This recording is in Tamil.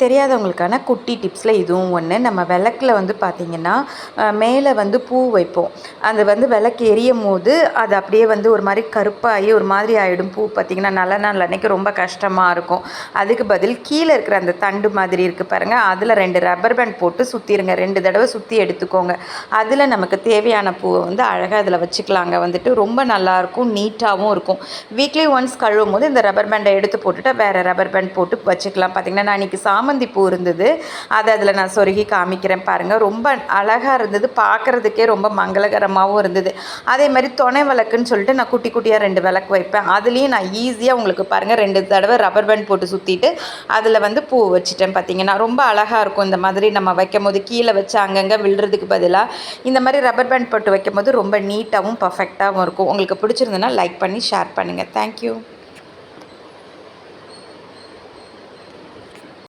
தெரியாதவங்களுக்கான குட்டி டிப்ஸில் இதுவும் ஒன்று. நம்ம விளக்கில் வந்து பார்த்திங்கன்னா மேலே வந்து பூ வைப்போம். அது வந்து விளக்கு எரியும் போது அது அப்படியே வந்து ஒரு மாதிரி கருப்பாகி ஒரு மாதிரி ஆகிடும். பூ பார்த்திங்கன்னா நல்ல நாள் அன்றைக்கி ரொம்ப கஷ்டமாக இருக்கும். அதுக்கு பதில் கீழே இருக்கிற அந்த தண்டு மாதிரி இருக்குது பாருங்கள், அதில் 2 ரப்பர் பேண்ட் போட்டு சுற்றிடுங்க. 2 தடவை சுற்றி எடுத்துக்கோங்க. அதில் நமக்கு தேவையான பூவை வந்து அழகாக அதில் வச்சுக்கலாங்க. வந்துட்டு ரொம்ப நல்லாயிருக்கும், நீட்டாகவும் இருக்கும். வீக்லி ஒன்ஸ் கழுவும் போது இந்த ரப்பர் பேண்டை எடுத்து போட்டுட்டு வேறு ரப்பர் பேண்ட் போட்டு வச்சுக்கலாம். பார்த்திங்கன்னா நான் இன்றைக்கி சாமந்தி பூ இருந்தது, அதை அதில் நான் சொருகி காமிக்கிறேன் பாருங்கள். ரொம்ப அழகாக இருந்தது, பார்க்குறதுக்கே ரொம்ப மங்களகரமாகவும் இருந்தது. அதே மாதிரி துணை விளக்குன்னு சொல்லிட்டு நான் குட்டி குட்டியாக 2 விளக்கு வைப்பேன். அதுலேயும் நான் ஈஸியாக உங்களுக்கு பாருங்கள் 2 தடவை ரப்பர் பேண்ட் போட்டு சுற்றிட்டு அதில் வந்து பூ வச்சுட்டேன். பார்த்திங்கன்னா ரொம்ப அழகாக இருக்கும். இந்த மாதிரி நம்ம வைக்கும் போது கீழே வச்சு அங்கங்கே விழுறதுக்கு பதிலாக இந்த மாதிரி ரப்பர் பேண்ட் போட்டு வைக்கும் போது ரொம்ப நீட்டாகவும் பர்ஃபெக்டாகவும் இருக்கும். உங்களுக்கு பிடிச்சிருந்ததுன்னா லைக் பண்ணி ஷேர் பண்ணுங்கள். தேங்க்யூ.